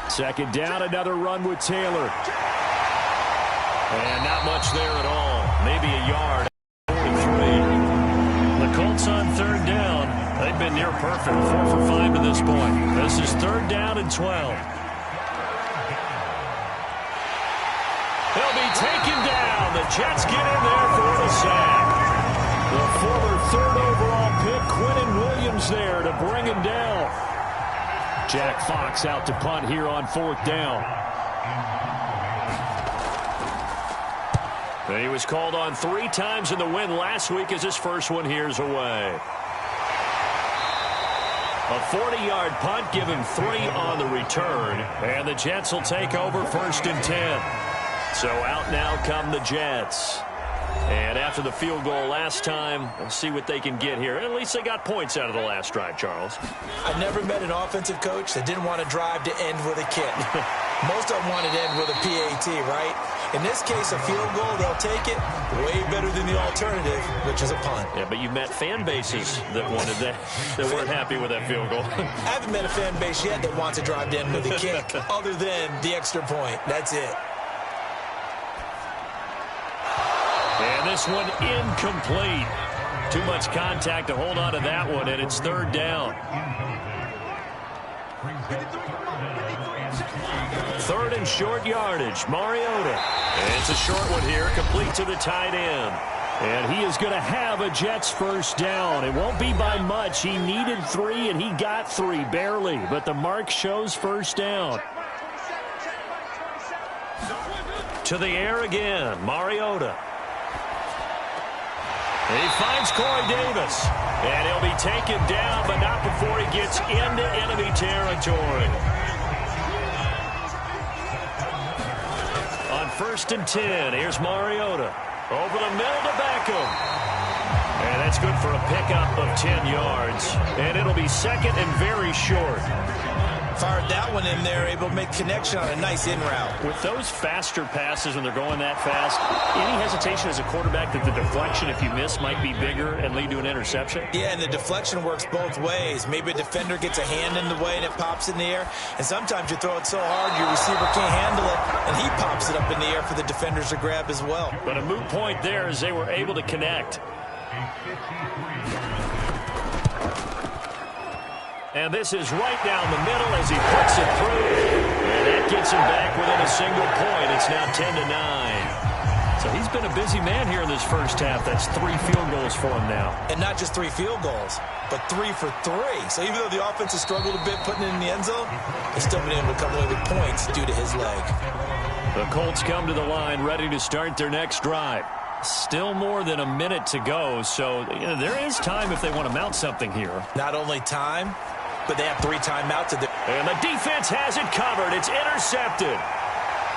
Second down, another run with Taylor. And not much there at all. Maybe a yard. 43. The Colts on third down. They've been near perfect. 4 for 5 to this point. This is third down and 12. He'll be taken down. The Jets get in there for the sack. The former third overall pick, Quinnen Williams, there to bring him down. Jack Fox out to punt here on fourth down. He was called on 3 times in the win last week as his first one here's away. A 40-yard punt, give him 3 on the return. And the Jets will take over first and 10. So out now come the Jets. And after the field goal last time, we'll see what they can get here. At least they got points out of the last drive, Charles. I never met an offensive coach that didn't want to drive to end with a kick. Most of them wanted to end with a PAT, right? In this case, a field goal, they'll take it. Way better than the alternative, which is a punt. Yeah, but you met fan bases that wanted that weren't happy with that field goal. I haven't met a fan base yet that wants to drive to end with a kick other than the extra point. That's it. And this one incomplete. Too much contact to hold on to that one, and it's third down. Third and short yardage. Mariota. And it's a short one here, complete to the tight end. And he is going to have a Jets first down. It won't be by much. He needed 3, and he got 3, barely. But the mark shows first down. To the air again, Mariota. He finds Corey Davis. And he'll be taken down, but not before he gets into enemy territory. On first and 10, here's Mariota. Over the middle to Beckham. And that's good for a pickup of 10 yards. And it'll be second and very short. Fired that one in there, able to make connection on a nice in route. With those faster passes when they're going that fast, any hesitation as a quarterback that the deflection, if you miss, might be bigger and lead to an interception? Yeah, and the deflection works both ways. Maybe a defender gets a hand in the way and it pops in the air. And sometimes you throw it so hard your receiver can't handle it, and he pops it up in the air for the defenders to grab as well. But a moot point there as they were able to connect. And this is right down the middle as he puts it through. And that gets him back within a single point. It's now 10-9. So he's been a busy man here in this first half. That's 3 field goals for him now. And not just 3 field goals, but 3 for 3. So even though the offense has struggled a bit putting it in the end zone, he's still been able to come away with points due to his leg. The Colts come to the line ready to start their next drive. Still more than a minute to go, so there is time if they want to mount something here. Not only time, but they have 3 timeouts. And the defense has it covered. It's intercepted.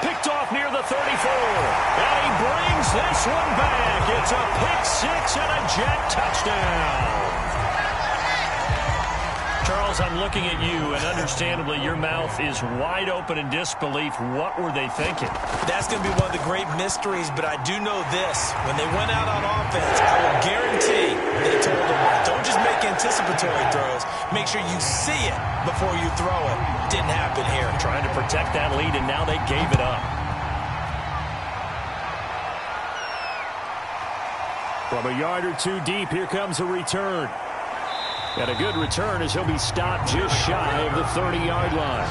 Picked off near the 34. And he brings this one back. It's a pick-6 and a Jet touchdown. Charles, I'm looking at you, and understandably, your mouth is wide open in disbelief. What were they thinking? That's going to be one of the great mysteries, but I do know this. When they went out on offense, I will guarantee they told them, don't just make anticipatory throws. Make sure you see it before you throw it. Didn't happen here. Trying to protect that lead, and now they gave it up. From a yard or 2 deep, here comes a return. And a good return as he'll be stopped just shy of the 30-yard line.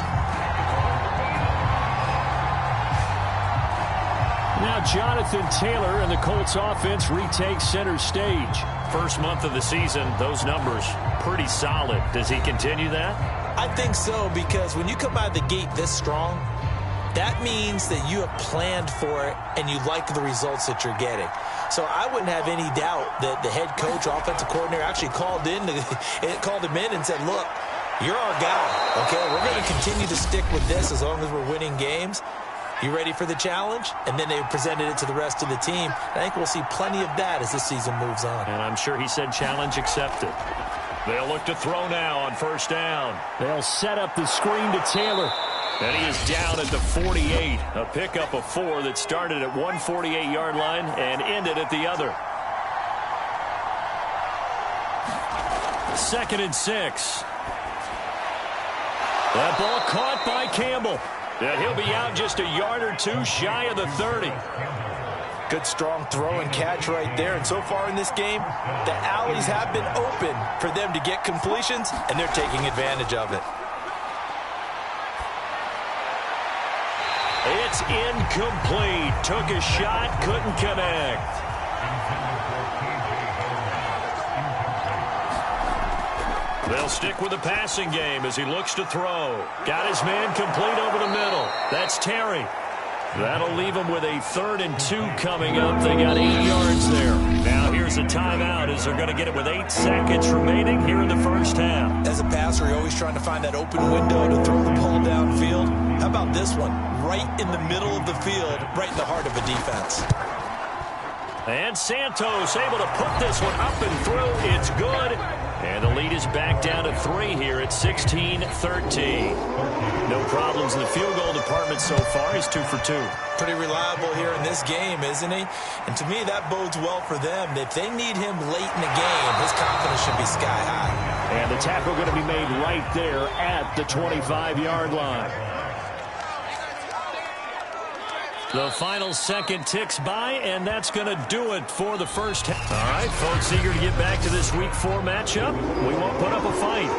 Now Jonathan Taylor and the Colts offense retake center stage. First month of the season, those numbers pretty solid. Does he continue that? I think so, because when you come out of the gate this strong, that means that you have planned for it and you like the results that you're getting. So I wouldn't have any doubt that the head coach, offensive coordinator, actually called him in and said, look, you're our guy, okay? We're going to continue to stick with this as long as we're winning games. You ready for the challenge? And then they presented it to the rest of the team. I think we'll see plenty of that as this season moves on. And I'm sure he said challenge accepted. They'll look to throw now on first down. They'll set up the screen to Taylor. And he is down at the 48. A pickup of 4 that started at one 48-yard line and ended at the other. 2nd and 6. That ball And he'll be out just a yard or two shy of the 30. Good strong throw and catch right there. And so far in this game, the alleys have been open for them to get completions, and they're taking advantage of it. It's incomplete. Took a shot, couldn't connect. They'll stick with the passing game as he looks to throw. Got his man complete over the middle. That's Terry. That'll leave him with a 3rd and 2 coming up. They got 8 yards there. Now here's a timeout as they're going to get it with 8 seconds remaining here in the first half. As a passer, you're always trying to find that open window to throw the ball downfield. How about this one? Right in the middle of the field, right in the heart of a defense. And Santos able to put this one up and through. It's good. And the lead is back down to 3 here at 16-13. No problems in the field goal department so far. He's 2 for 2. Pretty reliable here in this game, isn't he? And to me, that bodes well for them. If they need him late in the game, his confidence should be sky high. And the tackle going to be made right there at the 25-yard line. The final second ticks by, and that's going to do it for the first half. All right, folks, eager to get back to this Week 4 matchup. We won't put up a fight.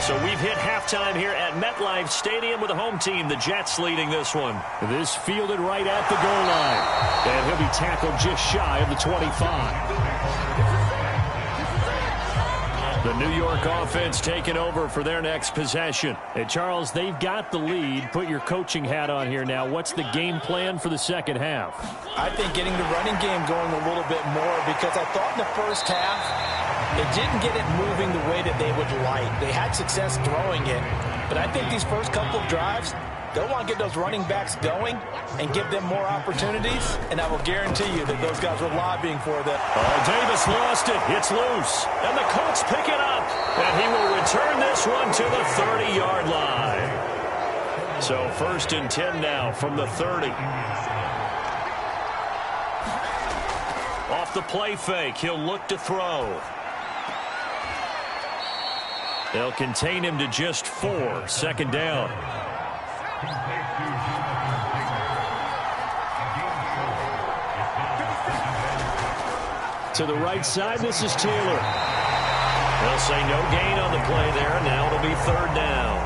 So we've hit halftime here at MetLife Stadium with the home team, the Jets, leading this one. This fielded right at the goal line. And he'll be tackled just shy of the 25. The New York offense taking over for their next possession. And Charles, they've got the lead. Put your coaching hat on here now. What's the game plan for the second half? I think getting the running game going a little bit more, because I thought in the first half they didn't get it moving the way that they would like. They had success throwing it, but I think these first couple of drives, they'll want to get those running backs going and give them more opportunities, and I will guarantee you that those guys were lobbying for that. Oh, Davis lost it. It's loose. And the Colts pick it up. And he will return this one to the 30-yard line. So 1st and 10 now from the 30. Off the play fake, he'll look to throw. They'll contain him to just 4. 2nd down. To the right side, this is Taylor. They'll say no gain on the play there. Now it'll be 3rd down.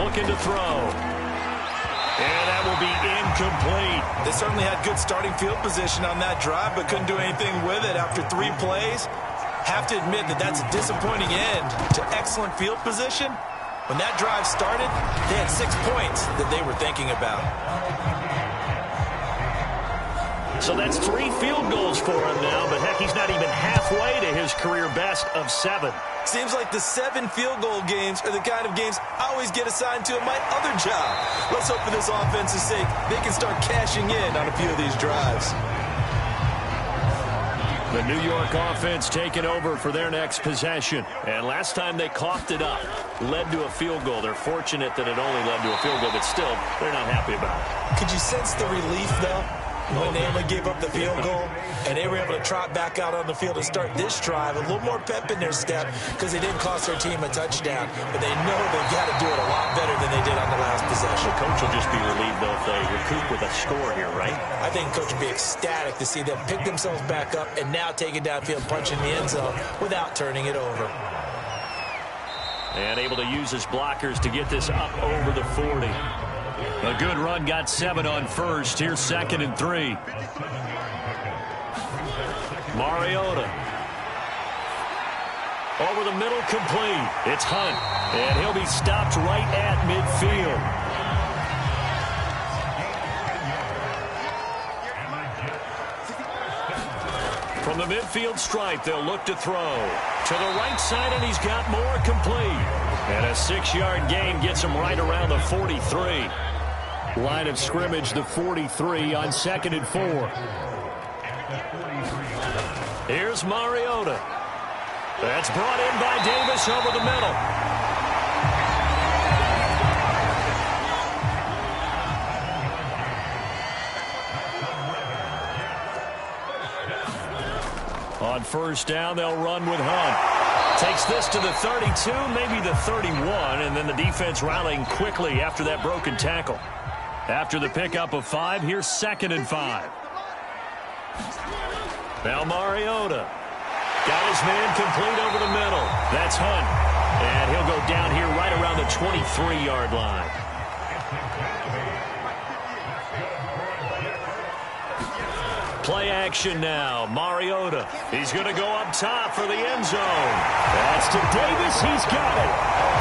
Looking to throw. And that will be incomplete. They certainly had good starting field position on that drive, but couldn't do anything with it after 3 plays. Have to admit that that's a disappointing end to excellent field position. When that drive started, they had 6 points that they were thinking about. So that's 3 field goals for him now, but heck, he's not even halfway to his career best of 7. Seems like the 7 field goal games are the kind of games I always get assigned to in my other job. Let's hope for this offense's sake they can start cashing in on a few of these drives. The New York offense taking over for their next possession. And last time they coughed it up, led to a field goal. They're fortunate that it only led to a field goal, but still, they're not happy about it. Could you sense the relief, though, when they only gave up the field goal and they were able to trot back out on the field and start this drive? A little more pep in their step because they didn't cost their team a touchdown, but they know they've got to do it a lot better than they did on the last possession. The coach will just be relieved, though, if they recoup with a score here, right? I think coach would be ecstatic to see them pick themselves back up and now take it downfield, punch in the end zone without turning it over. And able to use his blockers to get this up over the 40. A good run, got 7 on first. Here's 2nd and 3. Mariota. Over the middle, complete. It's Hunt. And he'll be stopped right at midfield. From the midfield stripe, they'll look to throw. To the right side, and he's got more, complete. And a 6-yard gain gets him right around the 43. Line of scrimmage, the 43 on 2nd and 4. Here's Mariota. That's brought in by Davis over the middle. On first down, they'll run with Hunt. Takes this to the 32, maybe the 31, and then the defense rallying quickly after that broken tackle. After the pickup of 5, here's 2nd and 5. Now Mariota. Got his man complete over the middle. That's Hunt. And he'll go down here right around the 23-yard line. Play action now. Mariota. He's going to go up top for the end zone. That's to Davis. He's got it.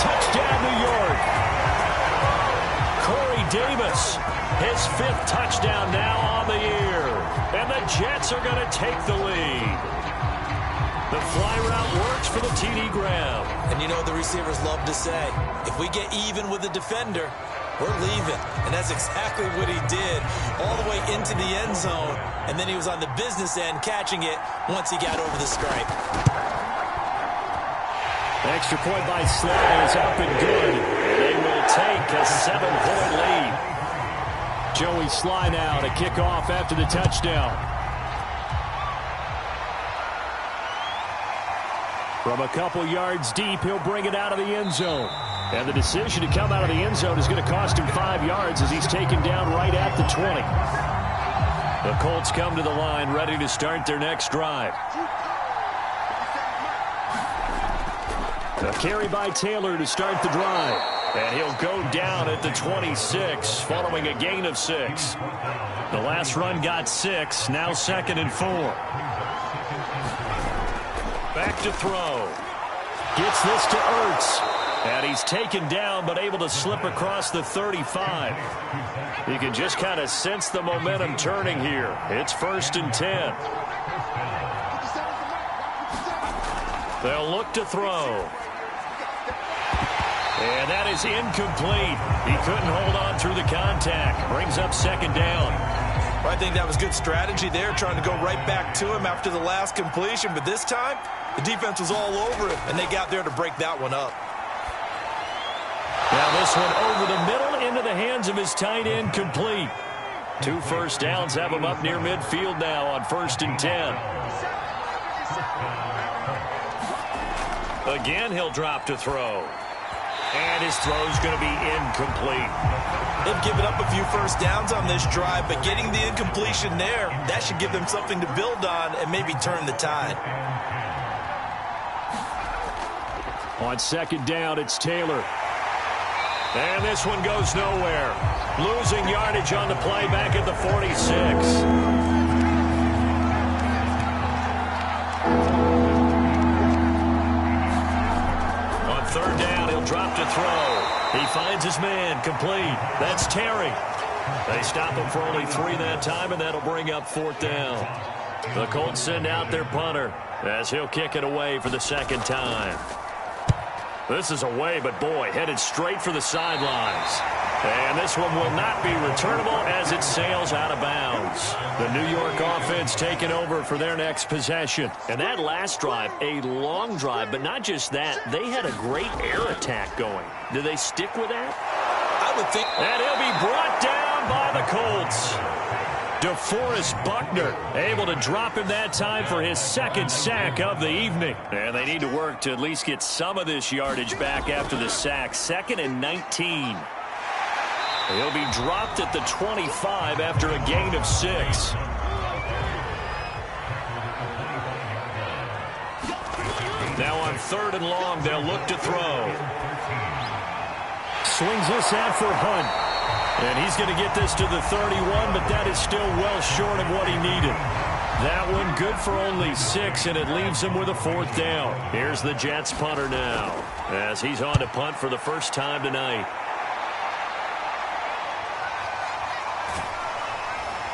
Touchdown, New York. Corey Davis, his 5th touchdown now on the year. And the Jets are going to take the lead. The fly route works for the TD grab. And you know the receivers love to say, if we get even with the defender, we're leaving. And that's exactly what he did all the way into the end zone. And then he was on the business end catching it once he got over the stripe. Extra point by Sly is up and good. They will take a 7-point lead. Joey Sly now to kick off after the touchdown. From a couple yards deep, he'll bring it out of the end zone. And the decision to come out of the end zone is going to cost him 5 yards as he's taken down right at the 20. The Colts come to the line ready to start their next drive. A carry by Taylor to start the drive. And he'll go down at the 26 following a gain of 6. The last run got 6, now 2nd and 4. Back to throw. Gets this to Ertz. And he's taken down but able to slip across the 35. You can just kind of sense the momentum turning here. It's 1st and 10. They'll look to throw. And that is incomplete. He couldn't hold on through the contact. Brings up 2nd down. I think that was good strategy there, trying to go right back to him after the last completion. But this time, the defense was all over it, and they got there to break that one up. Now this one over the middle into the hands of his tight end, complete. 2 first downs have him up near midfield now on 1st and 10. Again, he'll drop to throw. And his throw's going to be incomplete. They've given up a few first downs on this drive, but getting the incompletion there, that should give them something to build on and maybe turn the tide. On 2nd down, it's Taylor. And this one goes nowhere. Losing yardage on the play back at the 46. On 3rd down, he'll drop to throw. He finds his man, complete. That's Terry. They stop him for only 3 that time, and that'll bring up 4th down. The Colts send out their punter as he'll kick it away for the 2nd time. This is away, but boy, headed straight for the sidelines. And this one will not be returnable as it sails out of bounds. The New York offense taking over for their next possession. And that last drive, a long drive, but not just that. They had a great air attack going. Do they stick with that? I would think. And he'll be brought down by the Colts. DeForest Buckner able to drop him that time for his 2nd sack of the evening. And they need to work to at least get some of this yardage back after the sack. 2nd and 19. He'll be dropped at the 25 after a gain of 6. Now on 3rd and long, they'll look to throw. Swings this out for Hunt. And he's going to get this to the 31, but that is still well short of what he needed. That one good for only 6, and it leaves him with a 4th down. Here's the Jets punter now as he's on to punt for the first time tonight.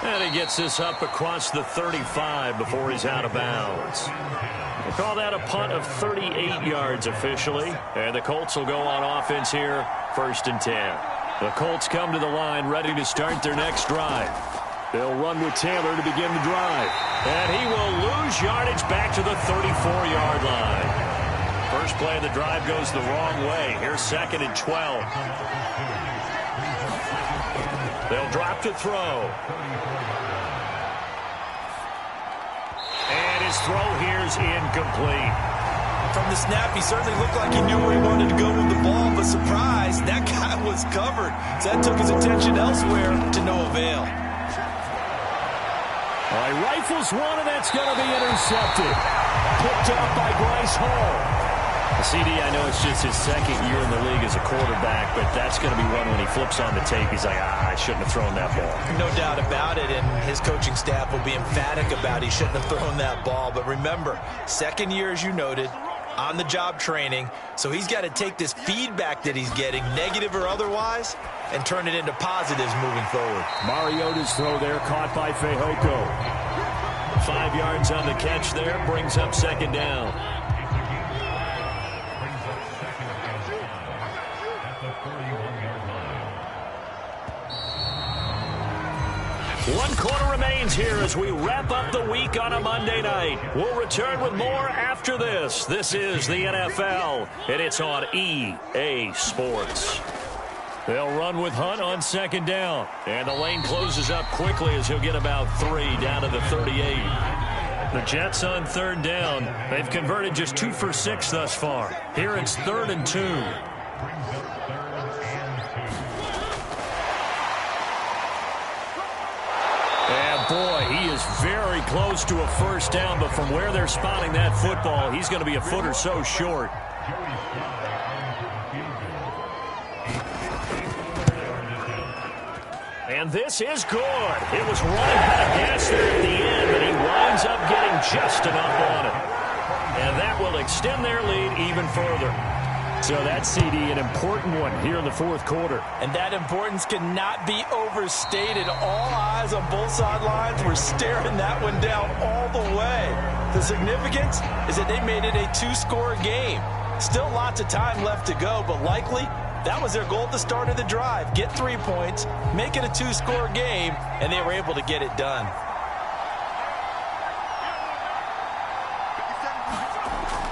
And he gets this up across the 35 before he's out of bounds. We'll call that a punt of 38 yards officially. And the Colts will go on offense here, 1st and 10. The Colts come to the line ready to start their next drive. They'll run with Taylor to begin the drive. And he will lose yardage back to the 34-yard line. First play of the drive goes the wrong way. Here's 2nd and 12. They'll drop to throw. And his throw here's incomplete. From the snap, he certainly looked like he knew where he wanted to go with the ball, but surprise, that guy was covered. So that took his attention elsewhere to no avail. All right, rifles one, and that's going to be intercepted. Picked up by Bryce Hall. CD, I know it's just his second year in the league as a quarterback, but that's going to be one when he flips on the tape. He's like, I shouldn't have thrown that ball. No doubt about it, and his coaching staff will be emphatic about he shouldn't have thrown that ball. But remember, second year, as you noted, on-the-job training, so he's got to take this feedback that he's getting, negative or otherwise, and turn it into positives moving forward. Mariota's throw there, caught by Fehoko. 5 yards on the catch there, brings up second down. One quarter remains here as we wrap up the week on a Monday night. We'll return with more after this. This is the NFL, and it's on EA Sports. They'll run with Hunt on second down, and the lane closes up quickly as he'll get about 3 down to the 38. The Jets on third down. They've converted just 2 for 6 thus far. Here it's 3rd and 2. Boy, he is very close to a first down, but from where they're spotting that football, he's going to be a foot or so short. And this is good. It was running out of gas there at the end, but he winds up getting just enough on it. And that will extend their lead even further. So that's, CD, an important one here in the fourth quarter. And that importance cannot be overstated. All eyes on both sidelines were staring that one down all the way. The significance is that they made it a 2-score game. Still lots of time left to go, but likely that was their goal at the start of the drive. Get 3 points, make it a 2-score game, and they were able to get it done.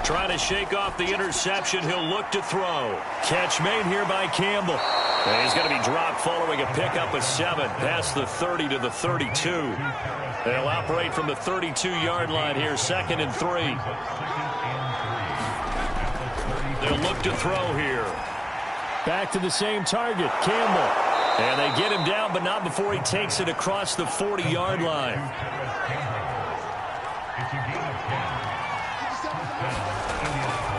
Trying to shake off the interception. He'll look to throw. Catch made here by Campbell. And he's going to be dropped following a pickup of 7 past the 30 to the 32. They'll operate from the 32-yard line here, 2nd and 3. They'll look to throw here. Back to the same target, Campbell. And they get him down, but not before he takes it across the 40-yard line.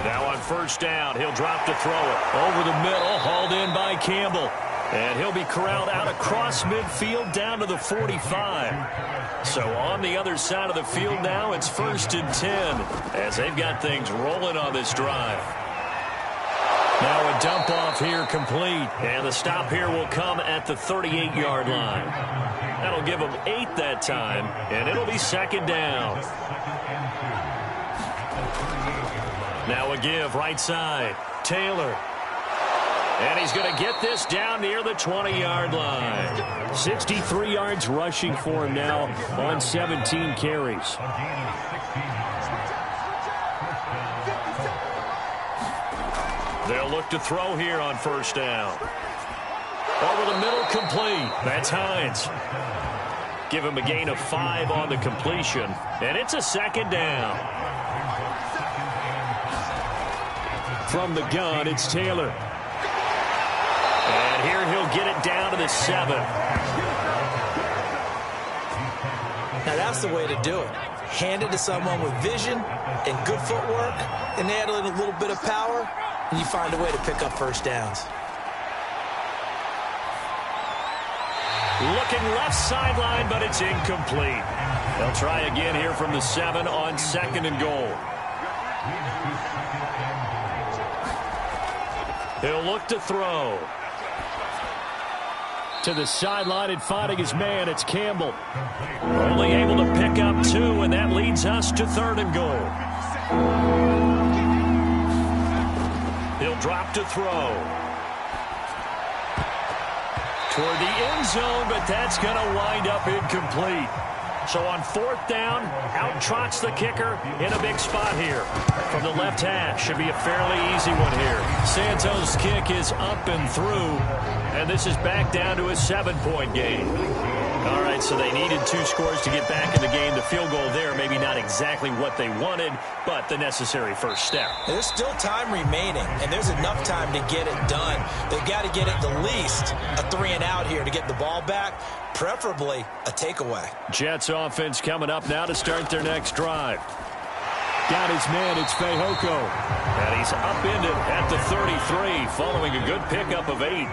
Now on first down, he'll drop to throw it. Over the middle, hauled in by Campbell. And he'll be corralled out across midfield down to the 45. So on the other side of the field now, it's 1st and 10 as they've got things rolling on this drive. Now a dump off here complete. And the stop here will come at the 38-yard line. That'll give them 8 that time, and it'll be 2nd down. Now a give right side. Taylor. And he's going to get this down near the 20-yard line. 63 yards rushing for him now on 17 carries. They'll look to throw here on first down. Over the middle, complete. That's Hines. Give him a gain of 5 on the completion. And it's a 2nd down. From the gun, it's Taylor. And here he'll get it down to the 7. Now that's the way to do it. Hand it to someone with vision and good footwork, and add in a little bit of power, and you find a way to pick up first downs. Looking left sideline, but it's incomplete. They'll try again here from the 7 on 2nd and goal. He'll look to throw. To the sideline and finding his man, it's Campbell. Only able to pick up 2, and that leads us to 3rd and goal. He'll drop to throw. Toward the end zone, but that's going to wind up incomplete. So on 4th down, out trots the kicker in a big spot here. From the left hash, should be a fairly easy one here. Santos' kick is up and through, and this is back down to a 7-point game. All right, so they needed 2 scores to get back in the game. The field goal there, maybe not exactly what they wanted, but the necessary first step. There's still time remaining, and there's enough time to get it done. They've got to get at the least a 3-and-out here to get the ball back, preferably a takeaway. Jets offense coming up now to start their next drive. Got his man, it's Fehoko. And he's upended at the 33, following a good pickup of 8.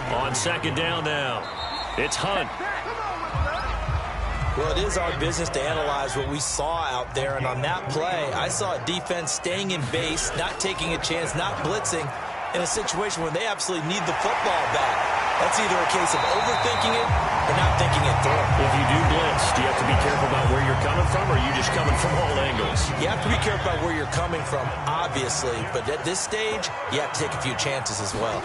On second down now, it's Hunt. Well, it is our business to analyze what we saw out there, and on that play, I saw a defense staying in base, not taking a chance, not blitzing, in a situation where they absolutely need the football back. That's either a case of overthinking it or not thinking it through. If you do blitz, do you have to be careful about where you're coming from, or are you just coming from all angles? You have to be careful about where you're coming from, obviously, but at this stage, you have to take a few chances as well.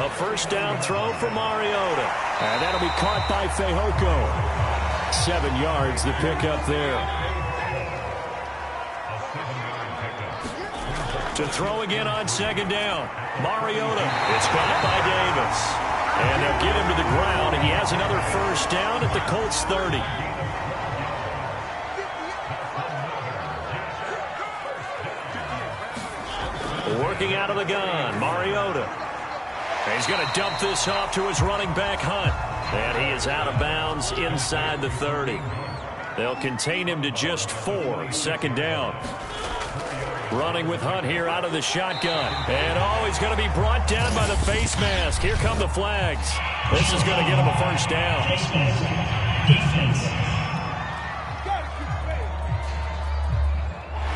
A first down throw for Mariota. And that'll be caught by Fehoko. 7 yards, the pickup there. To throw again on second down. Mariota. It's caught by Davis. And they'll get him to the ground, and he has another first down at the Colts 30. Working out of the gun, Mariota. And he's going to dump this off to his running back, Hunt. And he is out of bounds inside the 30. They'll contain him to just 4. Second down. Running with Hunt here out of the shotgun. And he's going to be brought down by the face mask. Here come the flags. This is going to get him a first down.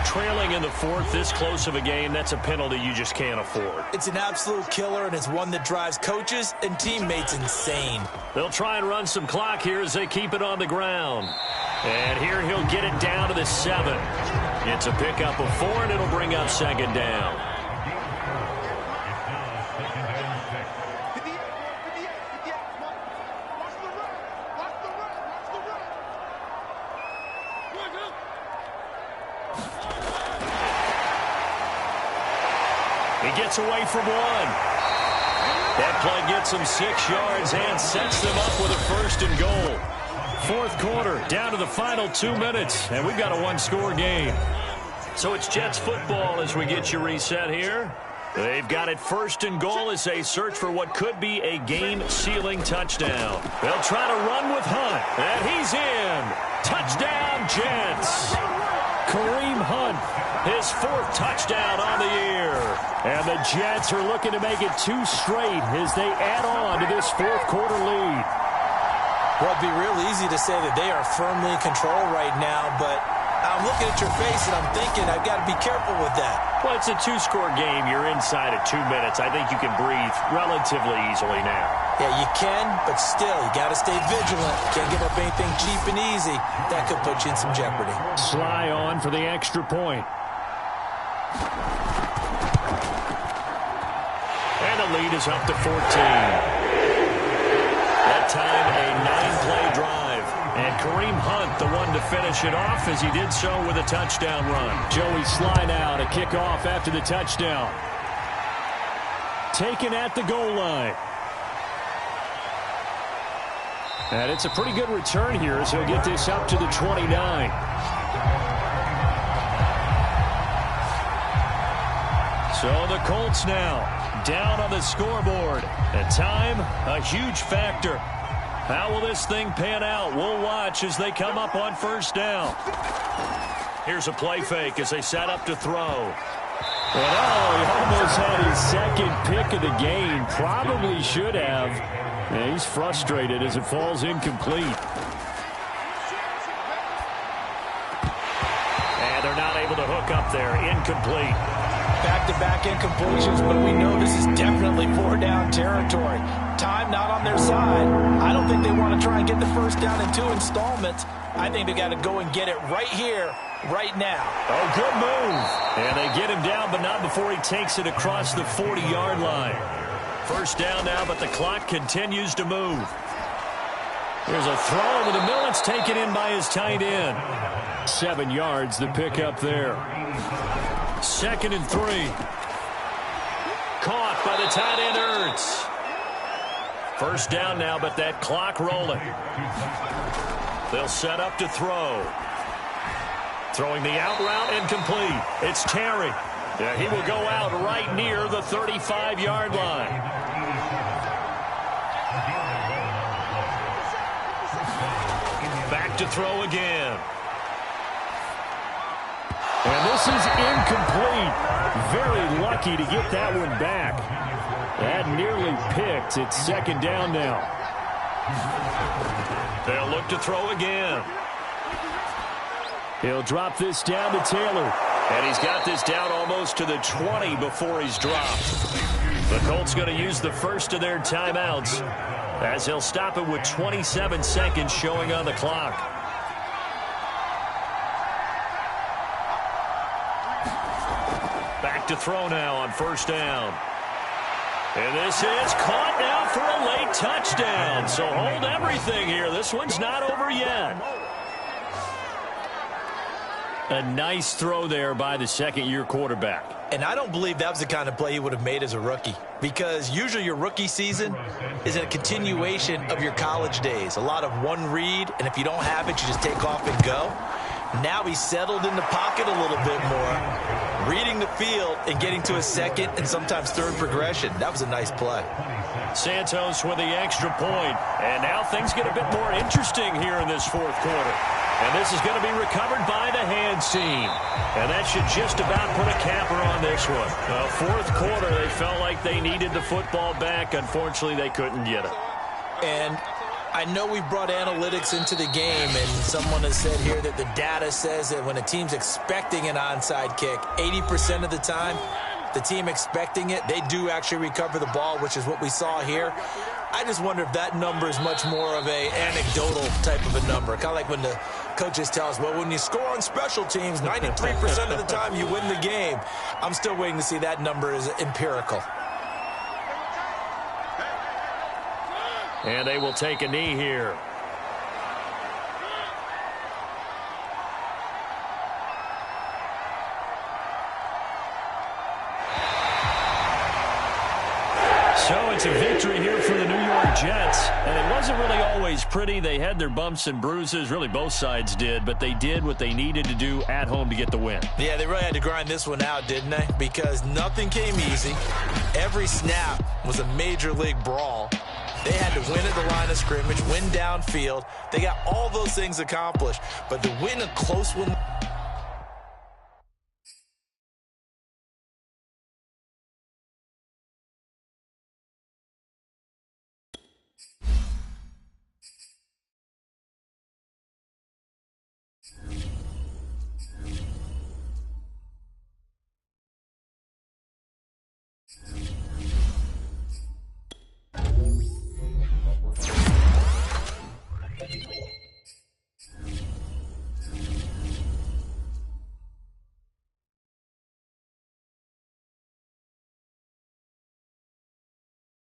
Trailing in the 4th, this close of a game, that's a penalty you just can't afford. It's an absolute killer, and it's one that drives coaches and teammates insane. They'll try and run some clock here as they keep it on the ground. And here he'll get it down to the 7. It's a pickup of 4, and it'll bring up second down. He gets away from 1. That play gets him 6 yards and sets them up with a first and goal. 4th quarter, down to the final 2 minutes, and we've got a 1-score game. So it's Jets football as we get you reset here. They've got it first and goal as they search for what could be a game-sealing touchdown. They'll try to run with Hunt, and he's in. Touchdown, Jets. Kareem Hunt, his 4th touchdown on the year. And the Jets are looking to make it 2 straight as they add on to this 4th quarter lead. Well, it'd be real easy to say that they are firmly in control right now, but I'm looking at your face and I'm thinking I've got to be careful with that. Well, it's a 2-score game. You're inside of 2 minutes. I think you can breathe relatively easily now. Yeah, you can, but still, you got to stay vigilant. Can't give up anything cheap and easy. That could put you in some jeopardy. Sly on for the extra point. And the lead is up to 14. That time, a 9-play drive. And Kareem Hunt, the one to finish it off, as he did so with a touchdown run. Joey Sly now to kick off after the touchdown. Taken at the goal line. And it's a pretty good return here as he'll get this up to the 29. So the Colts now down on the scoreboard. At time, a huge factor. How will this thing pan out? We'll watch as they come up on first down. Here's a play fake as they set up to throw. And he almost had his second pick of the game. Probably should have. And he's frustrated as it falls incomplete. And they're not able to hook up there. Incomplete. Back-to-back incompletions, but we know this is definitely 4-down territory. Time not on their side. I don't think they want to try and get the first down in 2 installments. I think they got to go and get it right here, right now. Oh, good move. And they get him down, but not before he takes it across the 40-yard line. First down now, but the clock continues to move. There's a throw over the middle. It's taken in by his tight end. 7 yards, the pickup there. 2nd and 3. caught by the tight end Ertz. First down now, but that clock rolling. They'll set up to throw. Throwing the out route incomplete. It's Terry. Yeah, he will go out right near the 35-yard line. Back to throw again. And this is incomplete. Very lucky to get that one back. That nearly picked. It's second down now. They'll look to throw again. He'll drop this down to Taylor. And he's got this down almost to the 20 before he's dropped. The Colts going to use the first of their timeouts as he'll stop it with 27 seconds showing on the clock. Back to throw now on first down. And this is caught now for a late touchdown. So hold everything here. This one's not over yet. A nice throw there by the second-year quarterback. And I don't believe that was the kind of play he would have made as a rookie, because usually your rookie season is a continuation of your college days. A lot of one read, and if you don't have it, you just take off and go. Now he's settled in the pocket a little bit more, reading the field and getting to a second and sometimes third progression. That was a nice play. Santos with the extra point. And now things get a bit more interesting here in this fourth quarter. And this is going to be recovered by the hands team. And that should just about put a capper on this one. Fourth quarter, they felt like they needed the football back. Unfortunately, they couldn't get it. And I know we brought analytics into the game, and someone has said here that the data says that when a team's expecting an onside kick, 80% of the time, the team expecting it, they do actually recover the ball, which is what we saw here. I just wonder if that number is much more of a anecdotal type of a number. Kind of like when the coaches tell us, well, when you score on special teams, 93% of the time you win the game. I'm still waiting to see that number is empirical. And they will take a knee here. So it's a victory here for the New York Jets. And it wasn't really always pretty. They had their bumps and bruises. Really, both sides did. But they did what they needed to do at home to get the win. Yeah, they really had to grind this one out, didn't they? Because nothing came easy. Every snap was a major league brawl. They had to win at the line of scrimmage, win downfield. They got all those things accomplished. But to win a close one